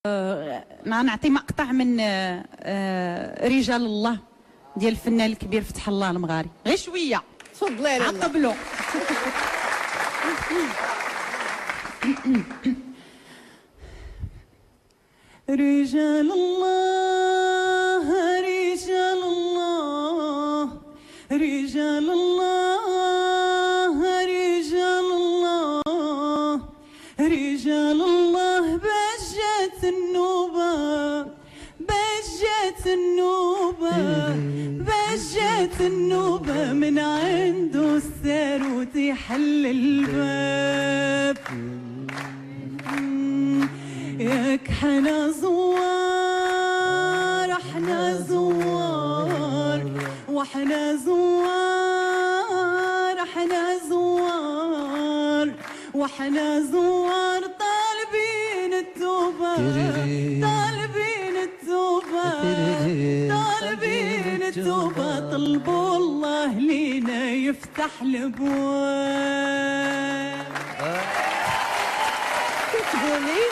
نعطي مقطع من رجال الله ديال الفنان الكبير فتح الله المغاري، غير شويه تفضلي على الله. عطبلو. رجال الله رجال الله رجال الله رجال الله رجال الله، بجت النوبة بجت النوبة بجت النوبة، من عنده الساروت يحل الباب. ياك حنا زوار احنا زوار واحنا زوار احنا زوار واحنا زوار، طالبين التوبة طالبين التوبة طالبين التوبة، طلبوا الله لينا يفتح الابواب. تقولي